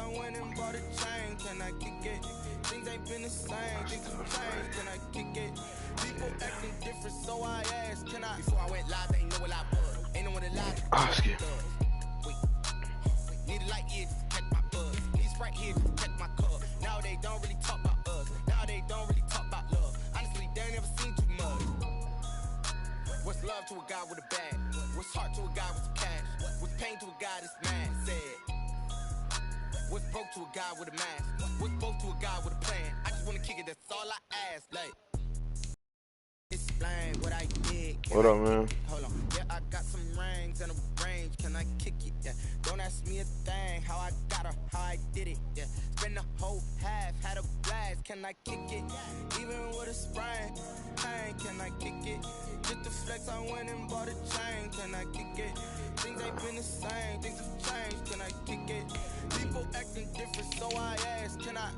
I went and bought a chain. Can I kick it? Things ain't been the same. Things have changed. Can I kick it? People acting different, so I asked, can I? Before I went live, they ain't know what I was. Ain't know what it live. Excuse me. Wait. Need a light here just to catch my buzz. Need Sprite here just to catch my cup. Now they don't really talk about us. Now they don't really talk about love. Honestly, they ain't never seen too much. What's love to a guy with a bag? What's heart to a guy with some cash? What's pain to a guy that's mad? Said. What's broke to a guy with a mask? What's broke to a guy with a plan? I just wanna kick it, that's all I ask. Like, explain what I did. What up, man? Hold on. Yeah, I got some rings and a range. Can I kick it? Yeah. Don't ask me a thing. How I got her, how I did it. Yeah. Spend the whole half, had a blast. Can I kick it? Even with a sprain, pain. Can I kick it? Just to flex, I went and bought a chain. Can I kick it? Things ain't been the same. Things have changed. Can I kick it? People acting different, so I ask, can I?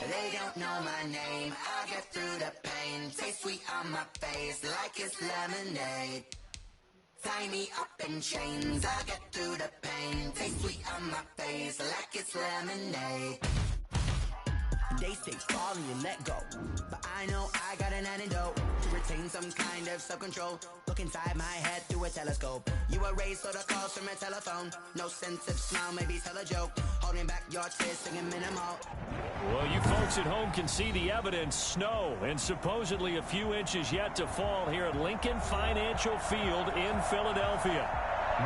They don't know my name, I get through the pain. Taste sweet on my face like it's lemonade. Tie me up in chains, I get through the pain. Taste sweet on my face like it's lemonade. They say fall and you let go, but I know I got an antidote to retain some kind of self-control. Look inside my head through a telescope. You erase all the calls from a telephone. No sense of smile, maybe tell a joke. Holding back your tears, singing minimal. Well, you folks at home can see the evidence. Snow and supposedly a few inches yet to fall here at Lincoln Financial Field in Philadelphia.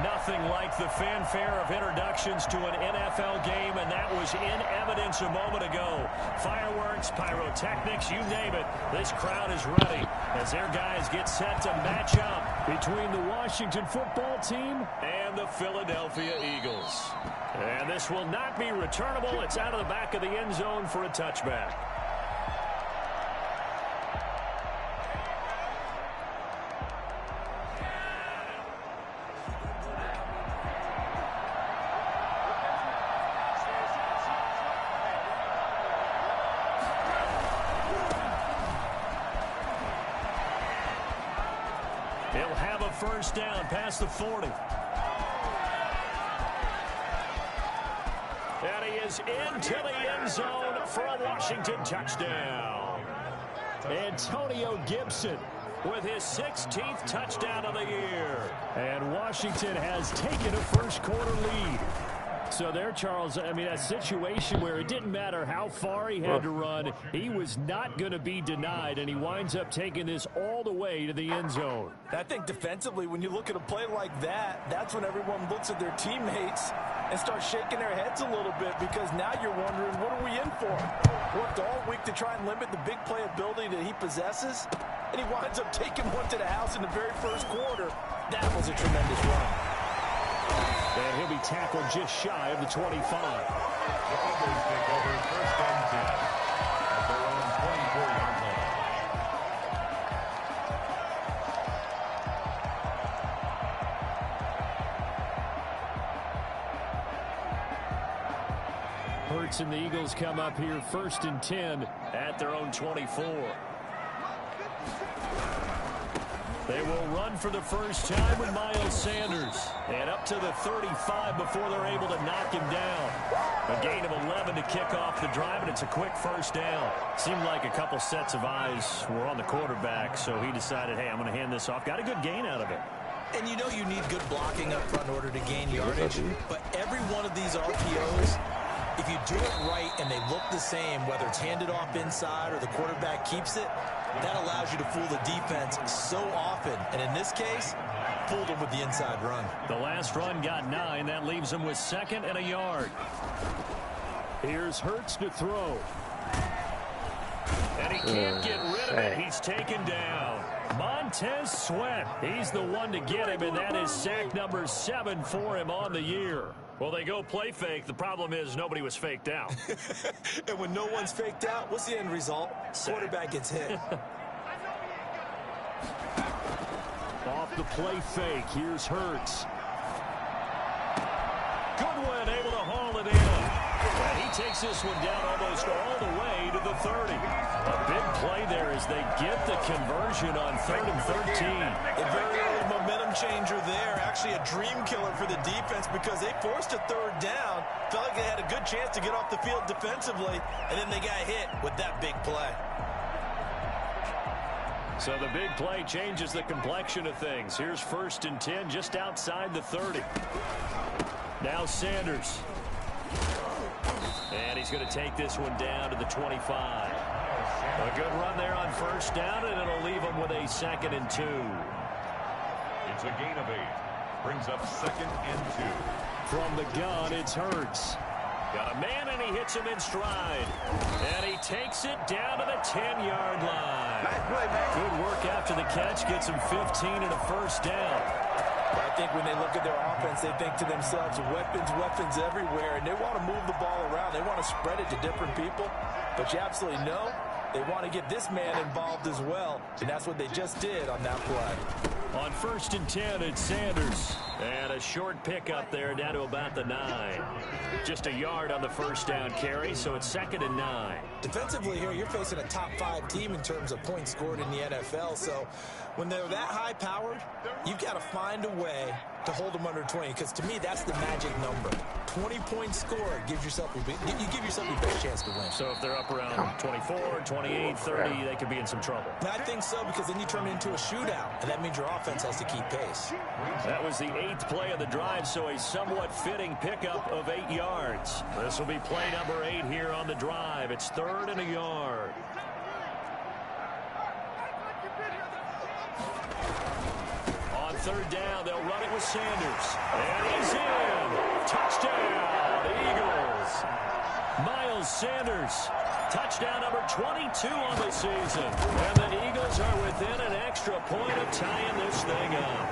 Nothing like the fanfare of introductions to an NFL game, and that was in evidence a moment ago. Fireworks, pyrotechnics, you name it. This crowd is ready as their guys get set to match up between the Washington football team and the Philadelphia Eagles. And this will not be returnable. It's out of the back of the end zone for a touchback. He'll have a first down past the 40. And he is into the end zone for a Washington touchdown. Antonio Gibson with his 16th touchdown of the year. And Washington has taken a first-quarter lead. So there, Charles, I mean, a situation where it didn't matter how far he had to run, he was not going to be denied, and he winds up taking this all the way to the end zone. I think defensively, when you look at a play like that, that's when everyone looks at their teammates and starts shaking their heads a little bit, because now you're wondering, what are we in for? Worked all week to try and limit the big play ability that he possesses, and he winds up taking one to the house in the very first quarter. That was a tremendous run. And he'll be tackled just shy of the 25. The Eagles take over first and 10 at their own 24-yard line. Hurts and the Eagles come up here first and 10 at their own 24. They will run for the first time with Miles Sanders. And up to the 35 before they're able to knock him down. A gain of 11 to kick off the drive, and it's a quick first down. Seemed like a couple sets of eyes were on the quarterback, so he decided, hey, I'm going to hand this off. Got a good gain out of it. And you know you need good blocking up front in order to gain yardage, but every one of these RPOs, if you do it right and they look the same, whether it's handed off inside or the quarterback keeps it, that allows you to fool the defense so often. And in this case, fooled them with the inside run. The last run got 9. That leaves him with 2nd and a yard. Here's Hurts to throw. And he can't get rid of it. He's taken down. Montez Sweat. He's the one to get him, and that is sack number 7 for him on the year. Well, they go play fake. The problem is nobody was faked out. And when no one's faked out, what's the end result? Quarterback gets hit. Off the play fake, here's Hurts. Goodwin able to haul it in. And he takes this one down almost all the way to the 30. A big play there as they get the conversion on 3rd and 13. A very early momentum changer there. Actually a dream killer for the defense because they forced a 3rd down. Felt like they had a good chance to get off the field defensively, and then they got hit with that big play. So the big play changes the complexion of things. Here's 1st and 10 just outside the 30. Now Sanders. And he's going to take this one down to the 25. A good run there on 1st down, and it'll leave him with a 2nd and 2. It's a gain of 8. Brings up 2nd and 2. From the gun, it's Hurts. Got a man, and he hits him in stride. And he takes it down to the 10-yard line. Nice play, man. Good work after the catch. Gets him 15 and a 1st down. I think when they look at their offense, they think to themselves, weapons everywhere, and they want to move the ball around. They want to spread it to different people, but you absolutely know they want to get this man involved as well, and that's what they just did on that play. On 1st and 10, it's Sanders. And a short pickup there down to about the 9. Just a yard on the 1st down carry, so it's 2nd and 9. Defensively here, you're facing a top 5 team in terms of points scored in the NFL, so when they're that high-powered, you've got to find a way to hold them under 20, because to me, that's the magic number. 20 points scored gives yourself you give yourself your best chance to win. So if they're up around 24, 28, 30, they could be in some trouble. I think so, because then you turn it into a shootout, and that means your offense has to keep pace. That was the 8th play of the drive, so a somewhat fitting pickup of 8 yards. This will be play number 8 here on the drive. It's 3rd and a yard. On 3rd down, they'll run it with Sanders. And he's in. Touchdown, Eagles. Miles Sanders. Touchdown number 22 on the season. And the Eagles are within an extra point of tying this thing up.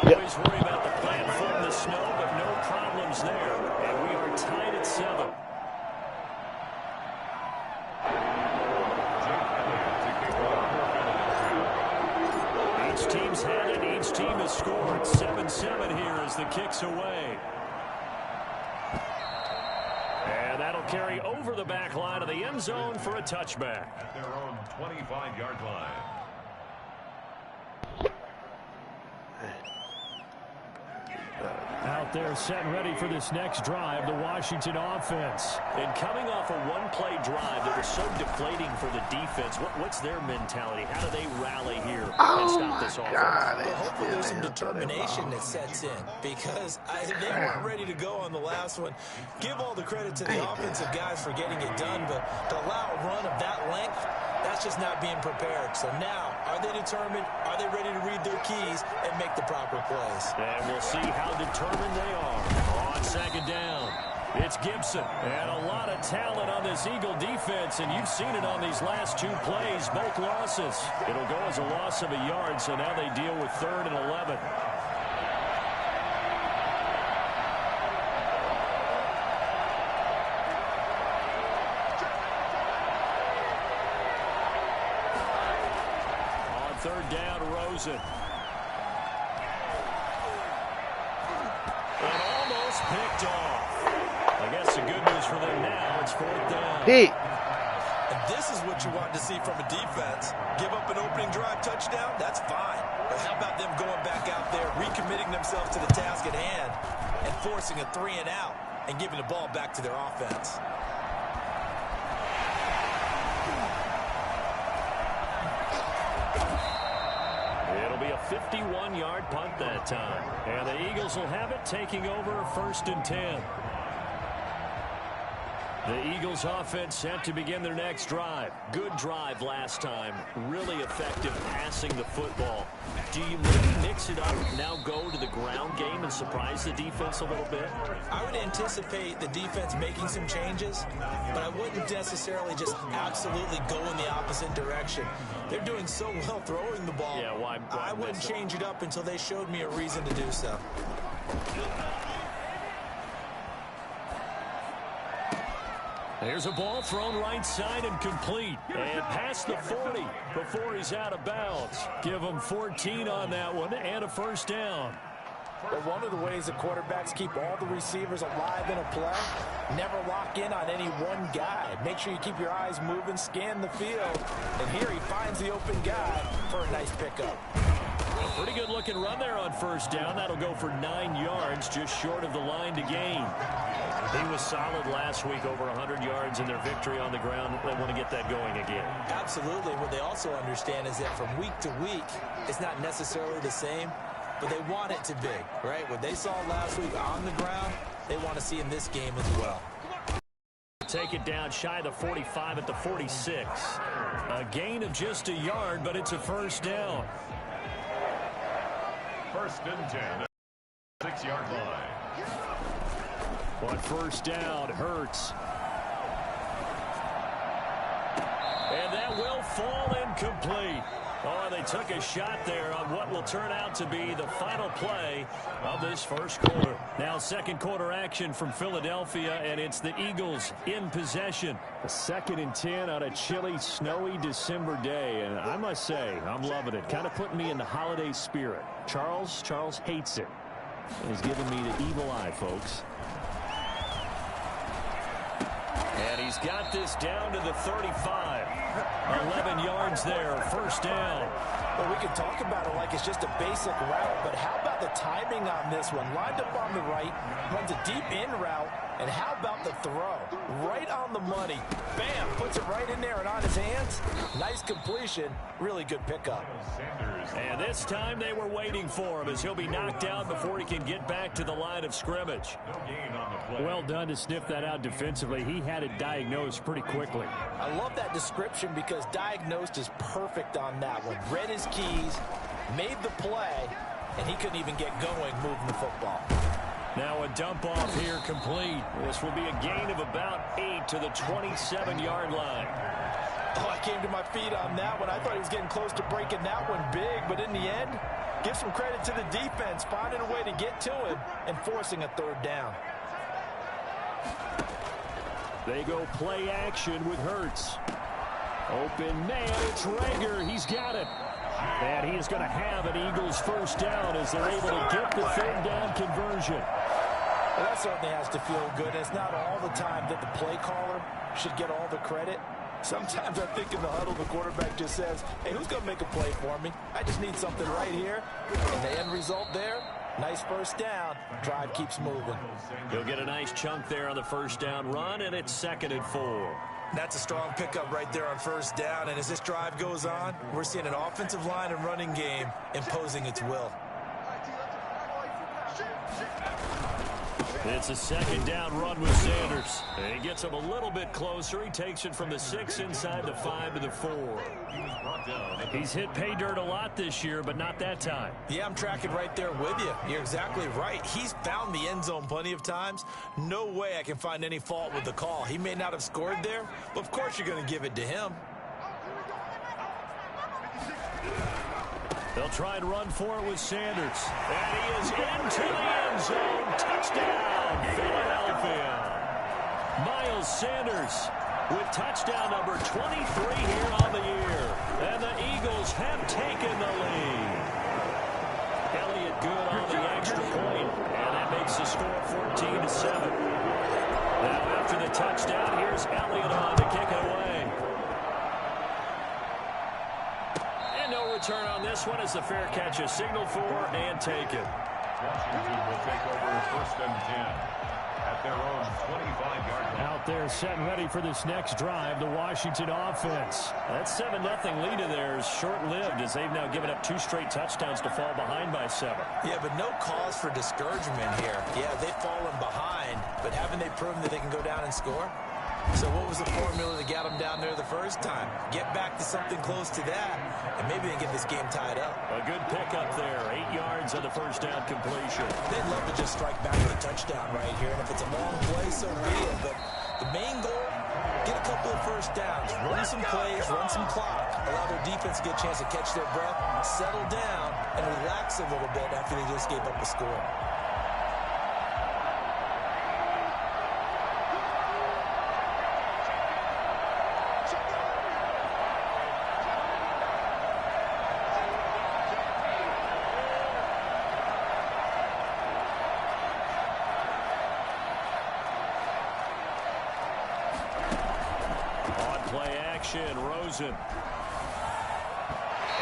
You always worry about the platform in the snow, but no problems there. And we are tied at 7. Each team's had it. Each team has scored. 7-7 here as the kick's away. And that'll carry over the back line of the end zone for a touchback. At their own 25-yard line. Out there set and ready for this next drive, the Washington offense. And coming off a one-play drive that was so deflating for the defense, what's their mentality? How do they rally here and stop this offense? Well, hopefully there's some determination that sets in, because they weren't ready to go on the last one. Give all the credit to the offensive guys for getting it done, but to allow a run of that length, that's just not being prepared. So now, are they determined? Are they ready to read their keys and make the proper plays? And we'll see how determined they are. On 2nd down, it's Gibson. And a lot of talent on this Eagle defense, and you've seen it on these last 2 plays, both losses. It'll go as a loss of a yard, so now they deal with 3rd and 11. On 3rd down, Rosen. And almost picked off. I guess the good news for them now, it's 4th down. Pete. And this is what you want to see from a defense. Give up an opening drive touchdown, that's fine. But how about them going back out there, recommitting themselves to the task at hand, and forcing a 3 and out, and giving the ball back to their offense. It'll be a 51-yard punt that time. And the Eagles will have it, taking over 1st and 10. The Eagles offense set to begin their next drive. Good drive last time. Really effective passing the football. Do you maybe mix it up, now go to the ground game and surprise the defense a little bit? I would anticipate the defense making some changes, but I wouldn't necessarily just absolutely go in the opposite direction. They're doing so well throwing the ball. Yeah, why I wouldn't change it up until they showed me a reason to do so. There's a ball thrown right side and complete. And past the 40 before he's out of bounds. Give him 14 on that one and a first down. Well, one of the ways that quarterbacks keep all the receivers alive in a play, never lock in on any one guy. Make sure you keep your eyes moving, scan the field. And here he finds the open guy for a nice pickup. A pretty good looking run there on first down. That'll go for 9 yards, just short of the line to gain. He was solid last week, over 100 yards in their victory on the ground. They want to get that going again. Absolutely. What they also understand is that from week to week, it's not necessarily the same, but they want it to be, right? What they saw last week on the ground, they want to see in this game as well. Take it down shy of the 45 at the 46. A gain of just a yard, but it's a first down. First and 10, 6-yard line. On first down, Hurts. And that will fall incomplete. Oh, they took a shot there on what will turn out to be the final play of this first quarter. Now second quarter action from Philadelphia, and it's the Eagles in possession. A 2nd and 10 on a chilly, snowy December day. And I must say, I'm loving it. Kind of putting me in the holiday spirit. Charles hates it. And he's giving me the evil eye, folks. And he's got this down to the 35. 11 yards there, first down. Well, we can talk about it like it's just a basic route, but how about the timing on this one? Lined up on the right, runs a deep in route, and how about the throw? Right on the money. Bam, puts it right in there and on his hands. Nice completion, really good pickup. And this time they were waiting for him as he'll be knocked out before he can get back to the line of scrimmage. Well done to sniff that out defensively. He had it diagnosed pretty quickly. I love that description because diagnosed is perfect on that one. Read his keys, made the play, and he couldn't even get going moving the football. Now a dump off here complete. This will be a gain of about 8 to the 27-yard line. Oh, I came to my feet on that one. I thought he was getting close to breaking that one big, but in the end, give some credit to the defense, finding a way to get to him and forcing a third down. They go play action with Hurts. Open man, it's Rager. He's got it. And he is going to have an Eagles first down as they're able to get the third down conversion. Well, that certainly has to feel good. It's not all the time that the play caller should get all the credit. Sometimes I think in the huddle, the quarterback just says, hey, who's going to make a play for me? I just need something right here. And the end result there, nice first down. Drive keeps moving. He'll get a nice chunk there on the first down run, and it's 2nd and 4. That's a strong pickup right there on first down. And as this drive goes on, we're seeing an offensive line and running game imposing its will. It's a 2nd down run with Sanders. And he gets him a little bit closer. He takes it from the 6 inside the 5 to the 4. He's hit pay dirt a lot this year, but not that time. Yeah, I'm tracking right there with you. You're exactly right. He's found the end zone plenty of times. No way I can find any fault with the call. He may not have scored there, but of course you're going to give it to him. They'll try and run for it with Sanders. And he is into the end zone. Touchdown, Philadelphia. Miles Sanders with touchdown number 23 here on the year. And the Eagles have taken the lead. Elliott good on the extra point. And that makes the score 14-7. Now after the touchdown, here's Elliott on to kick it away. No return on this one as the fair catch is signaled for and taken. Washington will take over 1st and 10 at their own 25-yard line. Out there set and ready for this next drive, the Washington offense. That 7-0 lead of theirs short-lived as they've now given up 2 straight touchdowns to fall behind by 7. Yeah, but no cause for discouragement here. Yeah, they've fallen behind, but haven't they proven that they can go down and score? So what was the formula that got them down there the first time? Get back to something close to that, and maybe they can get this game tied up. A good pickup there. 8 yards on the first down completion. They'd love to just strike back with a touchdown right here, and if it's a long play, so be it. But the main goal, get a couple of first downs, run some plays, run some clock, allow their defense to get a chance to catch their breath, settle down, and relax a little bit after they just gave up a score. action. Rosen.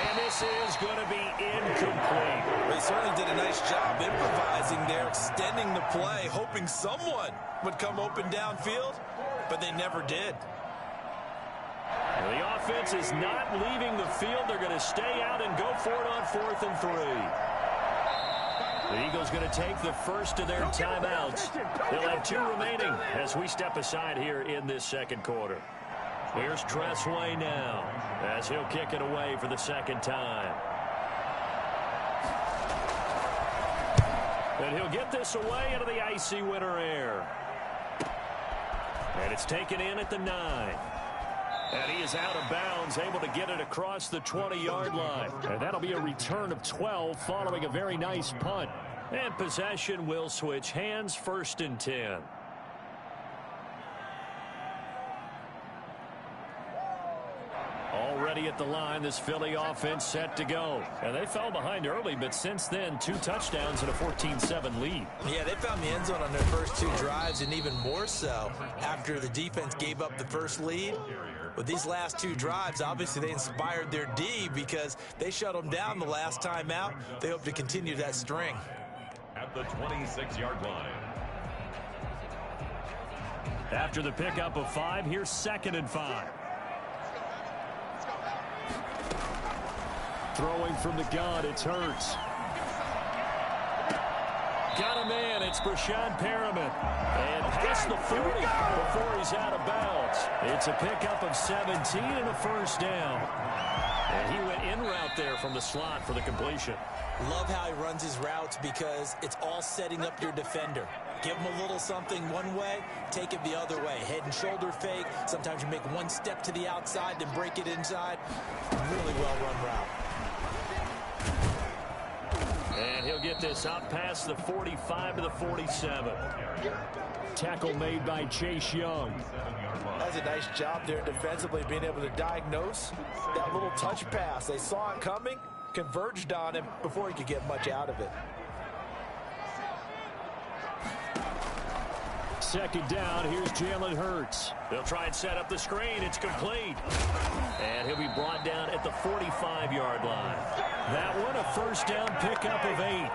And this is going to be incomplete. They certainly did a nice job improvising there, extending the play, hoping someone would come open downfield, but they never did. The offense is not leaving the field. They're going to stay out and go for it on 4th and 3. The Eagles going to take the first of their timeouts. They'll have 2 remaining as we step aside here in this second quarter. Here's Tressway now as he'll kick it away for the second time. And he'll get this away into the icy winter air. And it's taken in at the 9. And he is out of bounds, able to get it across the 20-yard line. And that'll be a return of 12 following a very nice punt. And possession will switch hands, 1st and 10. Already at the line, this Philly offense set to go. And they fell behind early, but since then, 2 touchdowns and a 14-7 lead. Yeah, they found the end zone on their first 2 drives, and even more so after the defense gave up the first lead. With these last 2 drives, obviously they inspired their D because they shut them down the last time out. They hope to continue that string. At the 26-yard line. After the pickup of 5, here's 2nd and 5. Throwing from the gun, it's Hurts. Got a man, it's Brashad Perriman. And past the 40 before he's out of bounds. It's a pickup of 17 and a 1st down. And he went in route there from the slot for the completion. Love how he runs his routes because it's all setting up your defender. Give him a little something one way, take it the other way. Head and shoulder fake. Sometimes you make one step to the outside, then break it inside. Really well-run route. And he'll get this up past the 45 to the 47. Tackle made by Chase Young. That's a nice job there defensively, being able to diagnose that little touch pass. They saw it coming, converged on him before he could get much out of it. 2nd down, here's Jalen Hurts. They'll try and set up the screen. It's complete. And he'll be brought down at the 45-yard line. That one, a 1st down pickup of 8.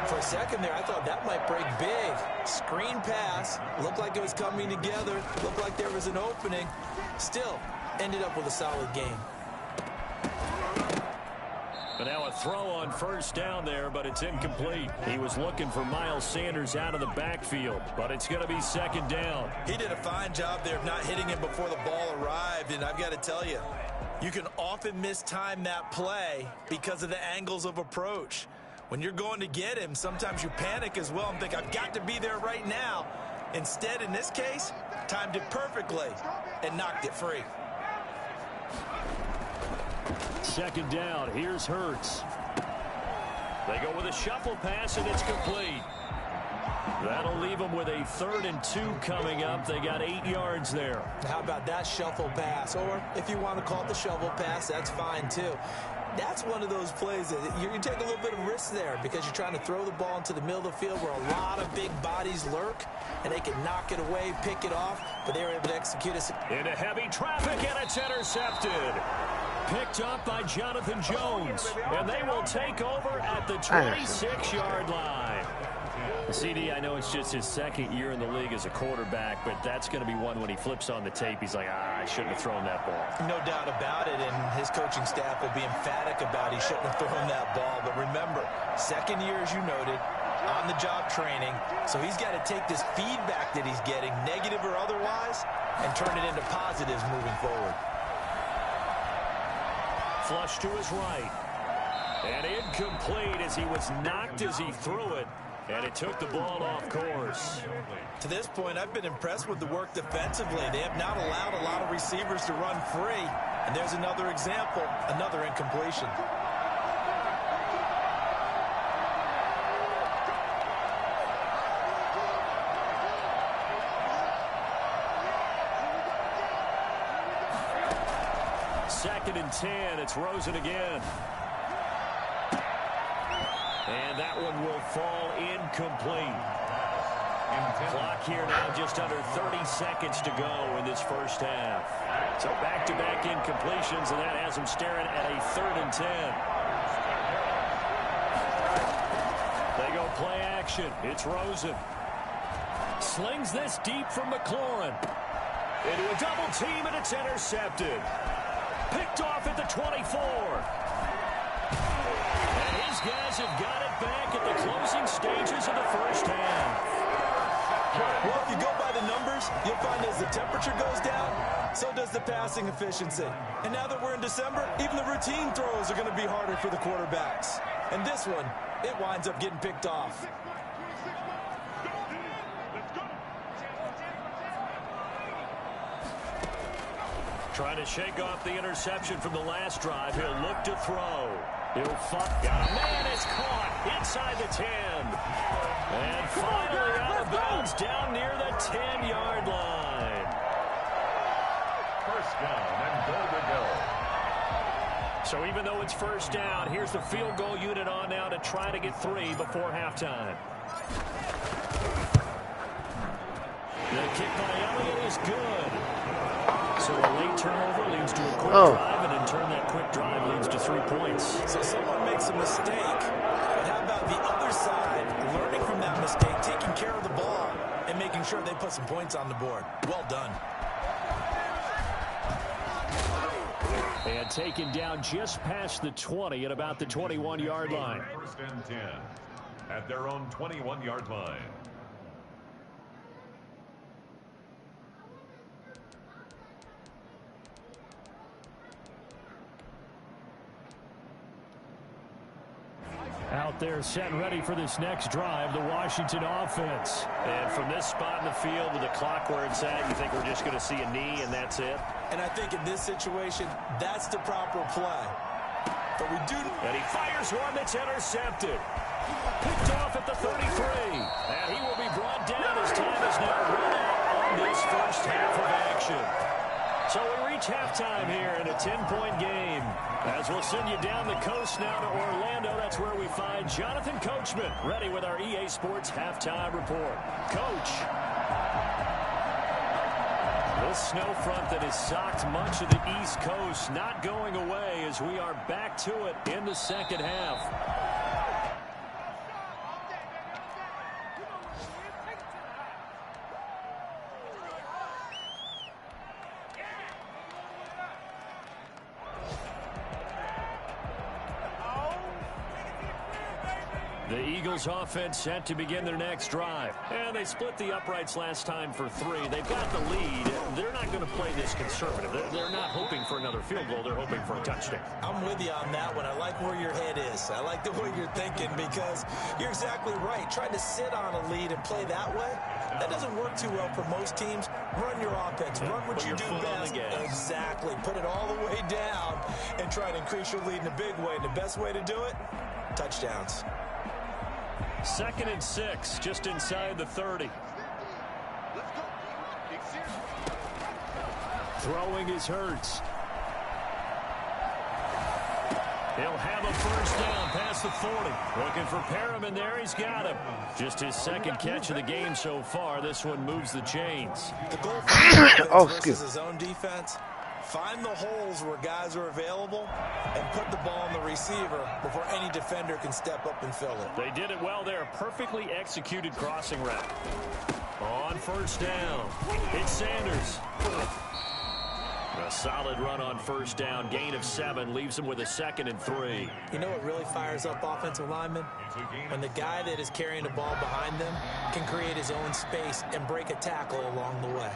For a second there, I thought that might break big. Screen pass. Looked like it was coming together. Looked like there was an opening. Still, ended up with a solid game. But now a throw on 1st down there, but it's incomplete. He was looking for Miles Sanders out of the backfield, but it's going to be 2nd down. He did a fine job there of not hitting him before the ball arrived, and I've got to tell you, you can often mistime that play because of the angles of approach. When you're going to get him, sometimes you panic as well and think, I've got to be there right now. Instead, in this case, timed it perfectly and knocked it free. 2nd down, here's Hurts. They go with a shuffle pass, and it's complete. That'll leave them with a 3rd and 2 coming up. They got 8 yards there. How about that shuffle pass? Or if you want to call it the shovel pass, that's fine too. That's one of those plays that you take a little bit of risk there because you're trying to throw the ball into the middle of the field where a lot of big bodies lurk, and they can knock it away, pick it off, but they were able to execute it. Into heavy traffic, and it's intercepted. Picked up by Jonathan Jones, and they will take over at the 26-yard line. CD, I know it's just his 2nd year in the league as a quarterback, but that's going to be one when he flips on the tape. He's like, I shouldn't have thrown that ball. No doubt about it, and his coaching staff will be emphatic about he shouldn't have thrown that ball. But remember, 2nd year, as you noted, on-the-job training, so he's got to take this feedback that he's getting, negative or otherwise, and turn it into positives moving forward. Flush to his right. And incomplete as he was knocked as he threw it. And it took the ball off course. To this point, I've been impressed with the work defensively. They have not allowed a lot of receivers to run free. And there's another example, another incompletion. Second and 10. It's Rosen again. And that one will fall incomplete. Clock here now, just under 30 seconds to go in this first half. So back-to-back incompletions, and that has them staring at a 3rd and 10. They go play action. It's Rosen. Slings this deep from McLaurin. Into a double team, and it's intercepted. Picked off at the 24. And his guys have got it back at the closing stages of the first half. Well, if you go by the numbers, you'll find as the temperature goes down, so does the passing efficiency. And now that we're in December, even the routine throws are going to be harder for the quarterbacks. And this one, it winds up getting picked off. Trying to shake off the interception from the last drive. He'll look to throw. He'll fuck. Got a man. It's caught inside the 10. And finally out of bounds down near the 10-yard line. First down and goal to go. So even though it's first down, here's the field goal unit on now to try to get 3 before halftime. The kick by Elliott is good. So a late turnover leads to a quick drive, and in turn that quick drive leads to 3 points. So someone makes a mistake, but how about the other side, learning from that mistake, taking care of the ball, and making sure they put some points on the board. Well done. And taken down just past the 20 at about the 21-yard line. First and 10 at their own 21-yard line. Out there set and ready for this next drive, the Washington offense. And from this spot in the field with the clock where it's at, you think we're just going to see a knee and that's it? And I think in this situation, that's the proper play. But we do... And he fires one that's intercepted. Picked off at the 33. And he will be brought down as time is now run out on this first half of action. So we reach halftime here in a 10-point game. As we'll send you down the coast now to Orlando, that's where we find Jonathan Coachman, ready with our EA Sports Halftime Report. Coach. This snow front that has socked much of the East Coast not going away as we are back to it in the second half. The Eagles offense set to begin their next drive. And they split the uprights last time for 3. They've got the lead. They're not going to play this conservative. They're not hoping for another field goal. They're hoping for a touchdown. I'm with you on that one. I like where your head is. I like the way you're thinking because you're exactly right. Trying to sit on a lead and play that way, that doesn't work too well for most teams. Run your offense. Run what you do best. Exactly. Put it all the way down and try to increase your lead in a big way. And the best way to do it, touchdowns. 2nd and 6, just inside the 30. Throwing is Hurts. He'll have a first down past the 40. Looking for Perriman there. He's got him. Just his 2nd catch of the game so far. This one moves the chains. The goal for versus his own defense. Find the holes where guys are available and put the ball on the receiver before any defender can step up and fill it. They did it well there. Perfectly executed crossing route. On first down, it's Sanders. A solid run on first down. Gain of 7 leaves him with a 2nd and 3. You know what really fires up offensive linemen? When the guy that is carrying the ball behind them can create his own space and break a tackle along the way.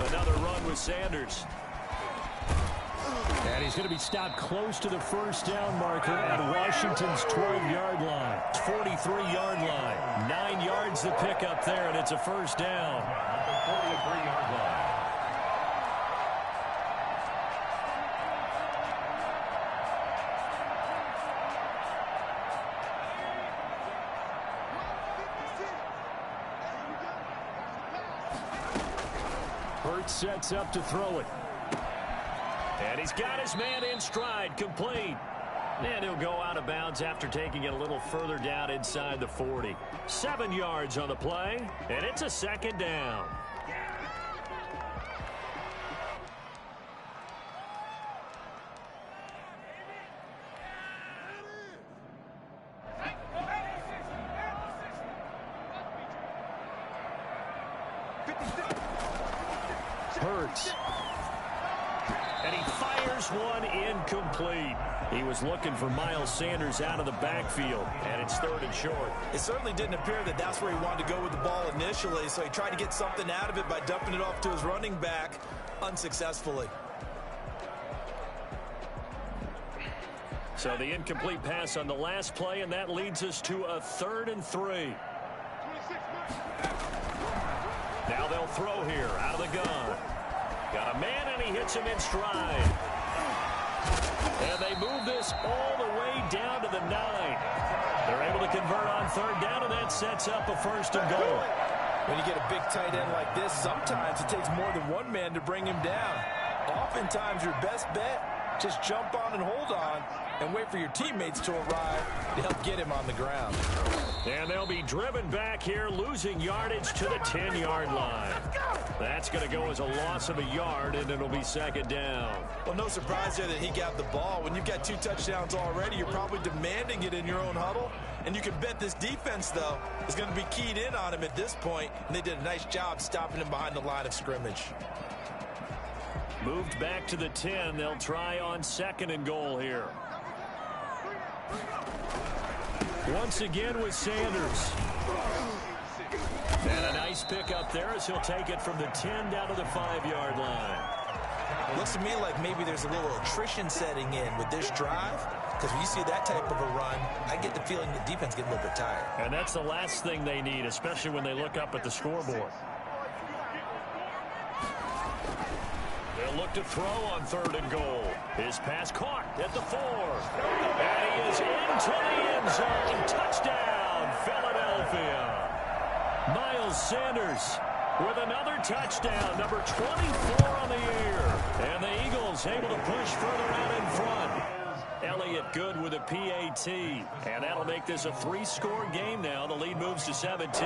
Another run with Sanders. And he's going to be stopped close to the first down marker at Washington's 12-yard line. 43-yard line. 9 yards to pick up there, and it's a first down. 43-yard line. Hurts sets up to throw it. And he's got his man in stride, complete. And he'll go out of bounds after taking it a little further down inside the 40. 7 yards on the play, and it's a second down. Hurts. And he fires one incomplete. He was looking for Miles Sanders out of the backfield, and it's 3rd and short. It certainly didn't appear that that's where he wanted to go with the ball initially, so he tried to get something out of it by dumping it off to his running back unsuccessfully. So the incomplete pass on the last play, and that leads us to a 3rd and 3. Now they'll throw here out of the gun. Got a man, and he hits him in stride. And they move this all the way down to the 9. They're able to convert on 3rd down, and that sets up a 1st and goal. When you get a big tight end like this, sometimes it takes more than one man to bring him down. Oftentimes, your best bet, just jump on and hold on and wait for your teammates to arrive to help get him on the ground. And they'll be driven back here, losing yardage to the 10-yard line. That's going to go as a loss of a yard, and it'll be 2nd down. Well, no surprise there that he got the ball. When you've got 2 touchdowns already, you're probably demanding it in your own huddle. And you can bet this defense, though, is going to be keyed in on him at this point, and they did a nice job stopping him behind the line of scrimmage. Moved back to the 10. They'll try on 2nd and goal here. Once again with Sanders. And a nice pick up there as he'll take it from the 10 down to the 5-yard line. Looks to me like maybe there's a little attrition setting in with this drive, because when you see that type of a run, I get the feeling the defense gets a little bit tired. And that's the last thing they need, especially when they look up at the scoreboard. They'll look to throw on 3rd and goal. His pass caught at the 4. And he is into the end zone. Touchdown, Philadelphia. Miles Sanders with another touchdown, number 24 on the year. And the Eagles able to push further out in front. Elliott good with a PAT. And that'll make this a 3-score game now. The lead moves to 17.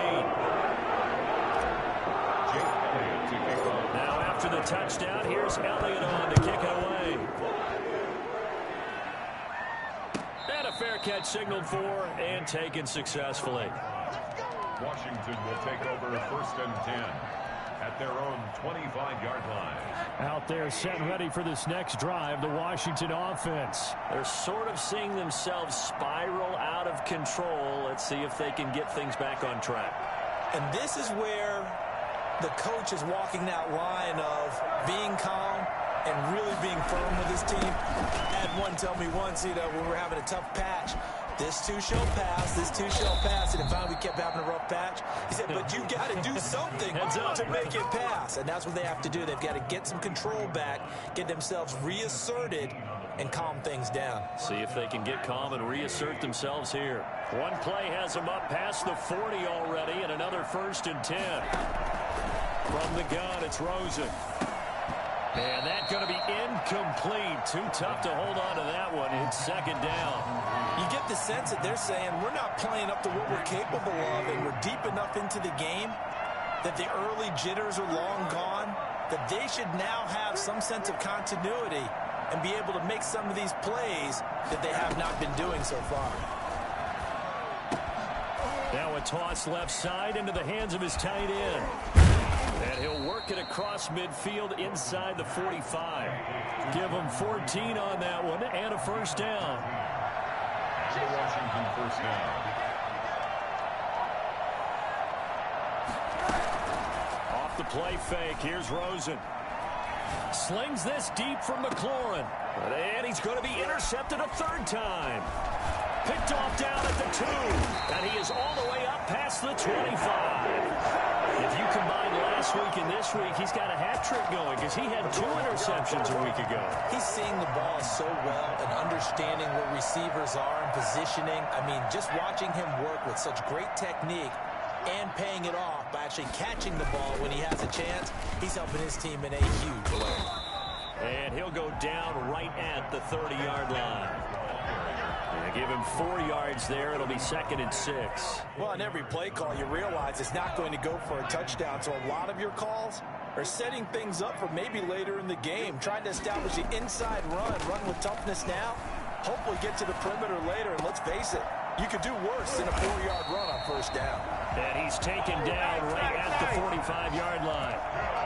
Now after the touchdown, here's Elliott on to kick it away. And a fair catch signaled for and taken successfully. Washington will take over 1st and 10 at their own 25-yard line. Out there set ready for this next drive, the Washington offense. They're sort of seeing themselves spiral out of control. Let's see if they can get things back on track. And this is where the coach is walking that line of being calm and really being firm with his team. I had one tell me once, when we were having a tough patch, this too shall pass, this too shall pass, and finally we kept having a rough patch. He said, but you got to do something to make it pass, and that's what they have to do. They've got to get some control back, get themselves reasserted, and calm things down. See if they can get calm and reassert themselves here. One play has them up past the 40 already, and another 1st and 10. From the gun, it's Rosen. And that's going to be incomplete. Too tough to hold on to that one. It's 2nd down. You get the sense that they're saying we're not playing up to what we're capable of, and we're deep enough into the game that the early jitters are long gone, that they should now have some sense of continuity and be able to make some of these plays that they have not been doing so far. Now a toss left side into the hands of his tight end. And he'll work it across midfield inside the 45. Give him 14 on that one and a 1st down. Washington 1st down. Off the play fake, here's Rosen. Slings this deep from McLaurin. And he's going to be intercepted a 3rd time. Picked off down at the 2. And he is all the way up past the 25. If you combine last week and this week, he's got a hat trick going because he had 2 interceptions a week ago. He's seeing the ball so well and understanding where receivers are and positioning. I mean, just watching him work with such great technique and paying it off by actually catching the ball when he has a chance, he's helping his team in a huge way. And he'll go down right at the 30-yard line. They give him 4 yards there. It'll be 2nd and 6. Well, on every play call, you realize it's not going to go for a touchdown. So a lot of your calls are setting things up for maybe later in the game, trying to establish the inside run with toughness now, hopefully get to the perimeter later. And let's face it, you could do worse than a 4-yard run on first down. And he's taken down right at the 45-yard line.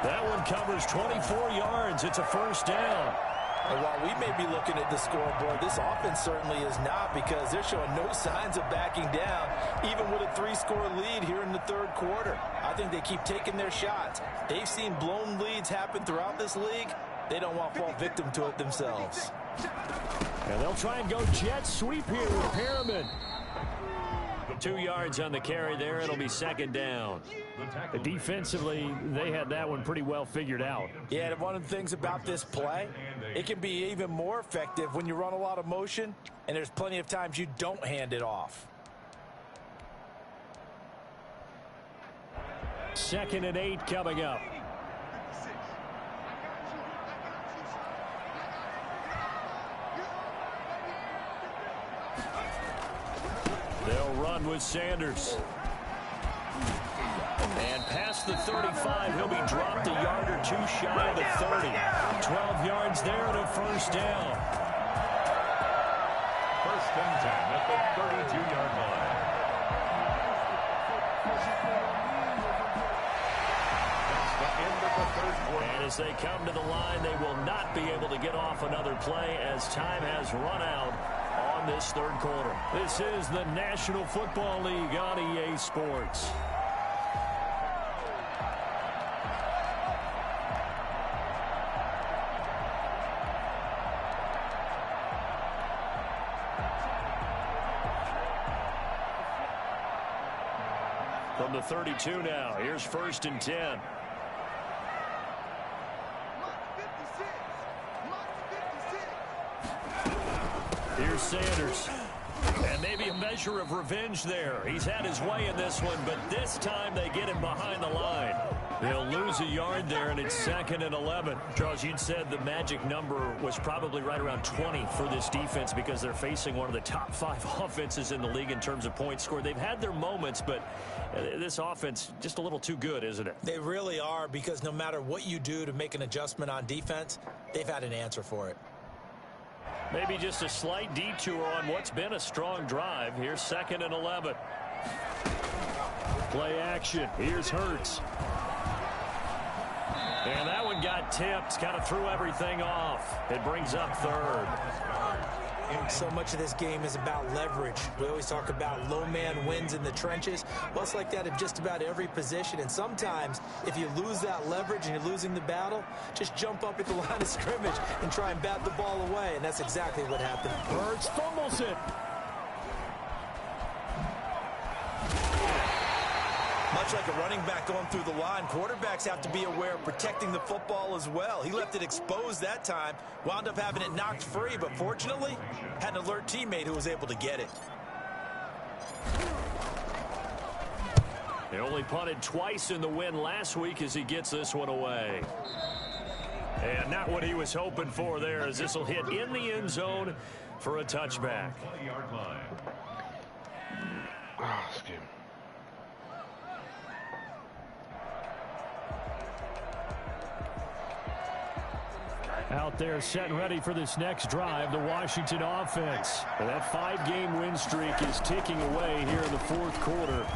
That one covers 24 yards. It's a first down. And while we may be looking at the scoreboard, this offense certainly is not, because they're showing no signs of backing down, even with a 3-score lead here in the third quarter. I think they keep taking their shots. They've seen blown leads happen throughout this league. They don't want to fall victim to it themselves. And they'll try and go jet sweep here with Perriman. 2 yards on the carry there. It'll be 2nd down. Defensively, they had that one pretty well figured out. Yeah, and one of the things about this play, it can be even more effective when you run a lot of motion, and there's plenty of times you don't hand it off. 2nd and 8 coming up. They'll run with Sanders. And past the 35, he'll be dropped a yard or two shy of the 30. 12 yards there and a first down. 1st and 10 at the 32-yard line. That's the end of the third quarter. And as they come to the line, they will not be able to get off another play as time has run out on this third quarter. This is the National Football League on EA Sports. From the 32 now, here's 1st and 10. Here's Sanders. And maybe a measure of revenge there. He's had his way in this one, but this time they get him behind the line. They'll lose a yard there, and it's 2nd and 11. Charles, you'd said the magic number was probably right around 20 for this defense because they're facing one of the top 5 offenses in the league in terms of points scored. They've had their moments, but this offense just a little too good, isn't it? They really are, because no matter what you do to make an adjustment on defense, they've had an answer for it. Maybe just a slight detour on what's been a strong drive. Here's 2nd and 11. Play action. Here's Hurts. And that one got tipped, kind of threw everything off. It brings up 3rd. So much of this game is about leverage. We always talk about low man wins in the trenches. Well, it's like that in just about every position. And sometimes, if you lose that leverage and you're losing the battle, just jump up at the line of scrimmage and try and bat the ball away. And that's exactly what happened. Hurts fumbles it. Much like a running back going through the line, quarterbacks have to be aware of protecting the football as well. He left it exposed that time, wound up having it knocked free, but fortunately, had an alert teammate who was able to get it. He only punted twice in the win last week as he gets this one away. And not what he was hoping for there, as this will hit in the end zone for a touchback. 20-yard line. Excuse me. Out there set and ready for this next drive, the Washington offense. And that 5-game win streak is ticking away here in the fourth quarter.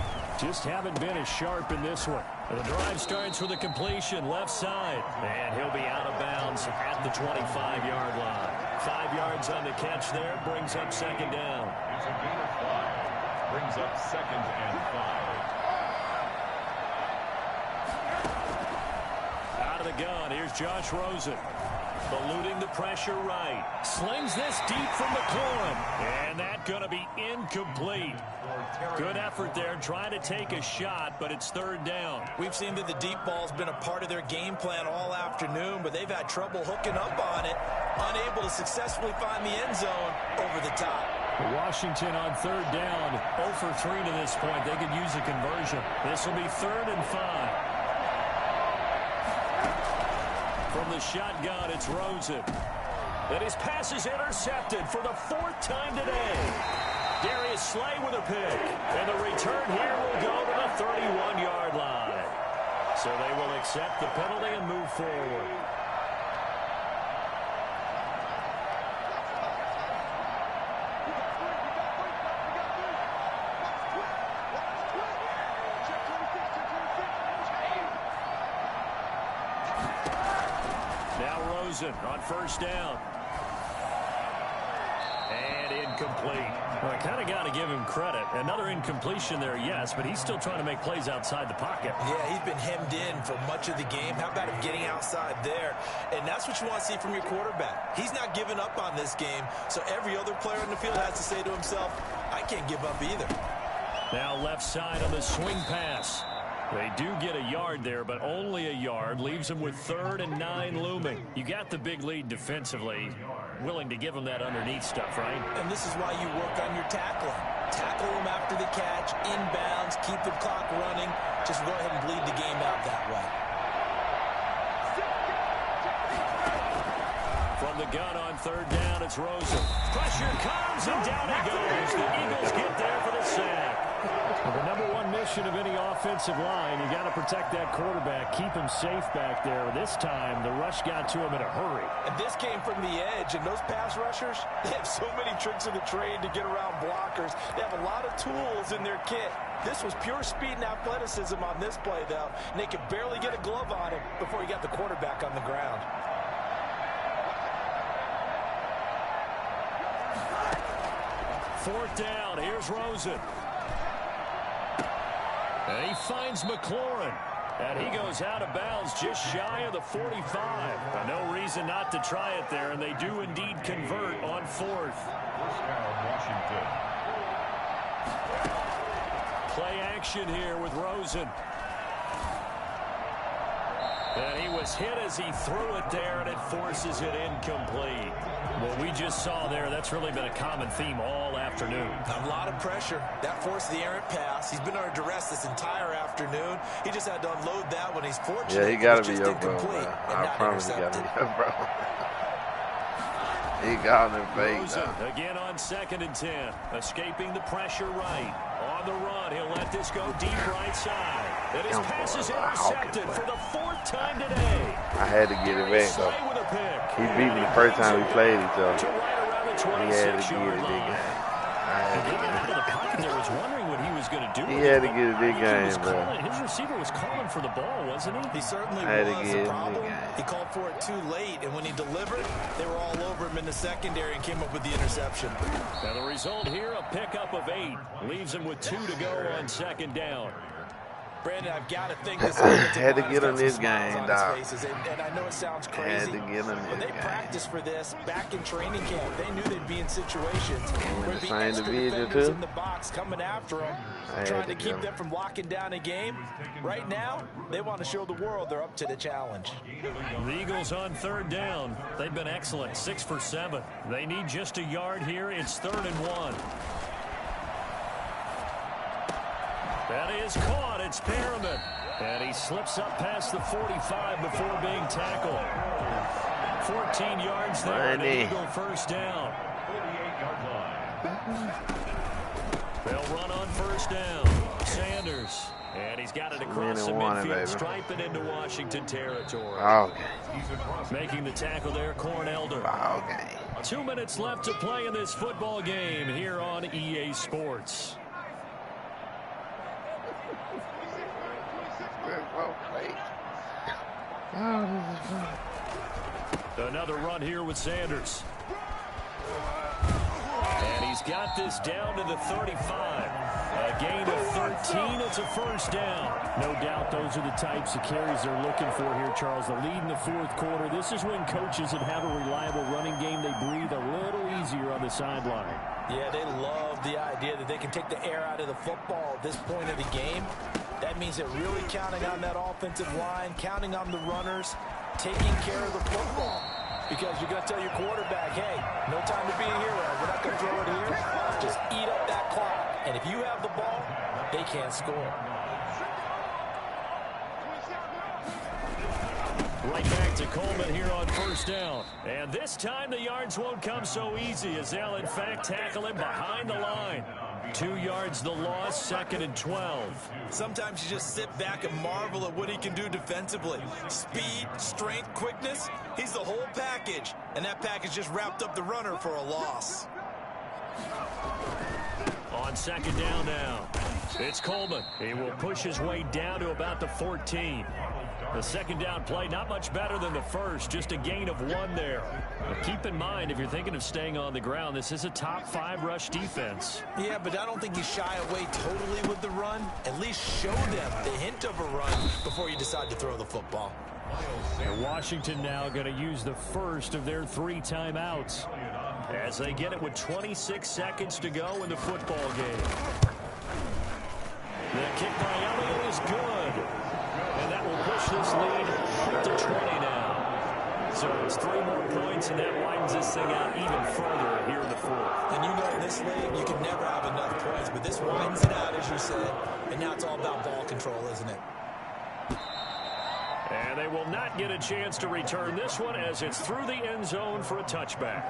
Just haven't been as sharp in this one. And the drive starts with a completion left side. And he'll be out of bounds at the 25-yard line. 5 yards on the catch there, brings up 2nd down. It's a gain of 5. Brings up 2nd and 5. Out of the gun, here's Josh Rosen. Eluding the pressure right. Slings this deep from McLaurin. And that's going to be incomplete. Good effort there trying to take a shot, but it's 3rd down. We've seen that the deep ball's been a part of their game plan all afternoon, but they've had trouble hooking up on it, unable to successfully find the end zone over the top. Washington on 3rd down, 0 for 3 to this point. They could use a conversion. This will be 3rd and 5. From the shotgun, it's Rosen. And his pass is intercepted for the 4th time today. Darius Slay with a pick. And the return here will go to the 31-yard line. So they will accept the penalty and move forward. On 1st down. And incomplete. Well, I kind of got to give him credit. Another incompletion there, yes, but he's still trying to make plays outside the pocket. Yeah, he's been hemmed in for much of the game. How about him getting outside there? And that's what you want to see from your quarterback. He's not giving up on this game, so every other player in the field has to say to himself, I can't give up either. Now left side on the swing pass. They do get a yard there, but only a yard. Leaves them with 3rd and 9 looming. You got the big lead defensively. Willing to give them that underneath stuff, right? And this is why you work on your tackling. Tackle them after the catch, inbounds, keep the clock running. Just go ahead and bleed the game out that way. From the gun on 3rd down, it's Rosen. Pressure comes, and down he goes. The Eagles get there for the sack. Well, the number one mission of any offensive line, you got to protect that quarterback, keep him safe back there. This time, the rush got to him in a hurry. And this came from the edge, and those pass rushers, they have so many tricks of the trade to get around blockers. They have a lot of tools in their kit. This was pure speed and athleticism on this play, though, and they could barely get a glove on him before he got the quarterback on the ground. Fourth down, here's Rosen. And he finds McLaurin. And he goes out of bounds just shy of the 45. No reason not to try it there, and they do indeed convert on 4th. First down, Washington. Play action here with Rosen. And he was hit as he threw it there, and it forces it incomplete. What we just saw there, that's really been a common theme all afternoon. A lot of pressure. That forced the errant pass. He's been under duress this entire afternoon. He just had to unload that one. He's fortunate. Yeah, he got to be your bro. I promise he got to be your bro. He got him in Rosen again on 2nd and 10. Escaping the pressure right. On the run, he'll let this go deep right side. And his pass is intercepted for the 4th time today. I had to get it back, though. He beat me the first time we played each other. He had to get it big game. I was wondering what he was going to do. He had to get a big game, bro. His receiver was calling for the ball, wasn't he? He certainly was. The problem, he called for it too late, and when he delivered, they were all over him in the secondary and came up with the interception. Now the result here, a pickup of 8. Leaves him with 2 to go on 2nd down. Brandon, I've got to think this had to get on this game, dog. And I know it sounds crazy, but they practiced for this back in training camp. They knew they'd be in situations where the extra defenders in the box coming after them, trying to keep them from locking down a game. Right now, they want to show the world they're up to the challenge. The Eagles on 3rd down. They've been excellent, 6 for 7. They need just a yard here. It's 3rd and 1. That is caught. It's Perriman. And he slips up past the 45 before being tackled. 14 yards there, and an Eagle 1st down. 48-yard line. They'll run on 1st down. Sanders. And he's got it across the midfield, striping into Washington territory. Okay. Making the tackle there, Cornelder. Okay. 2 minutes left to play in this football game here on EA Sports. Another run here with Sanders. And he's got this down to the 35. A gain of 13. It's a 1st down. No doubt those are the types of carries they're looking for here, Charles. The lead in the 4th quarter. This is when coaches that have a reliable running game, they breathe a little easier on the sideline. Yeah, they love the idea that they can take the air out of the football at this point of the game. That means they're really counting on that offensive line, counting on the runners, taking care of the football. Because you're going to tell your quarterback, hey, no time to be a hero. We're not going to throw it here. Just eat up that clock. And if you have the ball, they can't score. Right back to Coleman here on first down. And this time the yards won't come so easy as they'll, in fact, tackle him behind the line. 2 yards the loss, 2nd and 12. Sometimes you just sit back and marvel at what he can do defensively. Speed, strength, quickness, he's the whole package. And that package just wrapped up the runner for a loss. On 2nd down now, it's Coleman. He will push his way down to about the 14. The 2nd down play, not much better than the first, just a gain of 1 there. But keep in mind, if you're thinking of staying on the ground, this is a top 5 rush defense. Yeah, but I don't think you shy away totally with the run. At least show them the hint of a run before you decide to throw the football. And Washington now going to use the first of their 3 timeouts as they get it with 26 seconds to go in the football game. The kick by Elliott is good. And that will push this lead to 20 now. So it's 3 more points, and that widens this thing out even further here in the 4th. And you know in this league, you can never have enough points, but this widens it out, as you said. And now it's all about ball control, isn't it? And they will not get a chance to return this one as it's through the end zone for a touchback.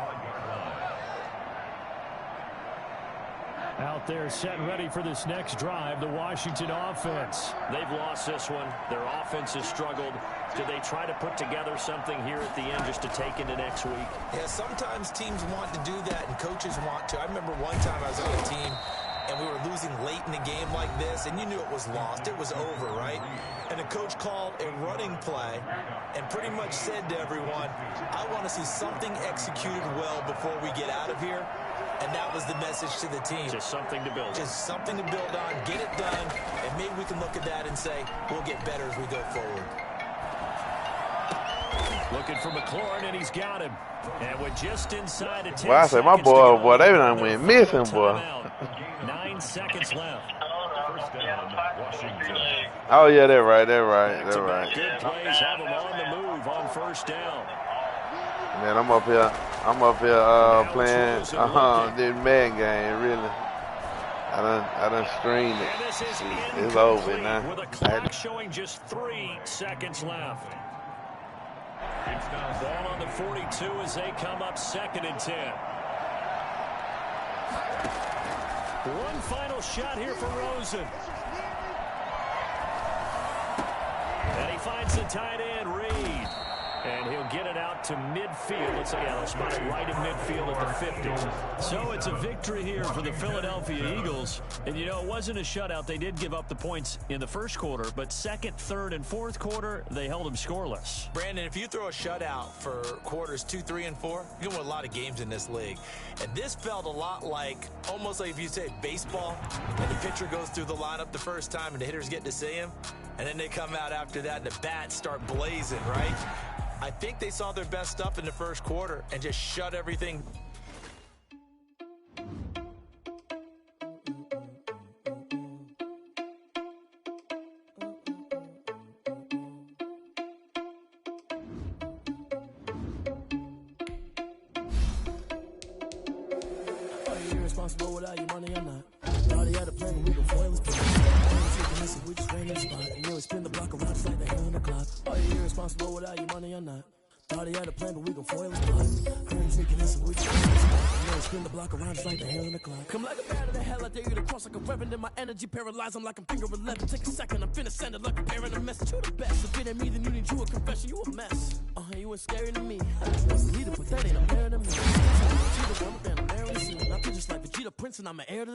Out there set and ready for this next drive, the Washington offense. They've lost this one. Their offense has struggled. Do they try to put together something here at the end just to take into next week? Yeah, sometimes teams want to do that and coaches want to. I remember one time I was on a team and we were losing late in the game like this, and you knew it was lost. It was over, right? And the coach called a running play and pretty much said to everyone, I want to see something executed well before we get out of here. And that was the message to the team. Just something to build on. Just something to build on, get it done, and maybe we can look at that and say, we'll get better as we go forward. Looking for McLaurin, and he's got him. And with just inside of 10 well, I say my boy, they done went missing, boy. 9 seconds left. Oh, yeah, they're right. Good plays have him on the move on first down. Man, I'm up here playing this Madden game, really. I done streamed it. It's over now. With a clock showing just 3 seconds left. Ball on the 42 as they come up 2nd and 10. One final shot here for Rosen. And he finds the tight end, Reed. And he'll get it out to midfield. Let's say, they'll spot it right in midfield at the 50. So it's a victory here for the Philadelphia Eagles. And, you know, it wasn't a shutout. They did give up the points in the first quarter, but 2nd, 3rd, and 4th quarter, they held them scoreless. Brandon, if you throw a shutout for quarters 2, 3, and 4, you're going to win a lot of games in this league. And this felt a lot like, almost like if you say baseball, and the pitcher goes through the lineup the first time and the hitters get to see him, and then they come out after that and the bats start blazing, right? I think they saw their best stuff in the first quarter and just shut everything. Are you irresponsible without your money or not? Already had a plan, but we gon' foil this plan. We just ran in the spot, and you always spin the block around just like the hell in the clock. Are you irresponsible without your money or not? Thought he had a plan, but we gon' foil his plot. Couldn't take it, listen, we just ran in the spot, and you always spin the block around just like the hell in the clock. Come like a bat of the hell, I dare you to cross like a reverend in my energy, paralyzed, I'm like I'm finger 11. Take a second, I'm finna send it like a parent a message. You the best, so get at me, then you need you a confession, you a mess. You ain't scary to me. I just was a leader, but that ain't a parent to me. I'm a fan, I'm marrying soon. I feel just like Vegeta Prince, and I'm an heir to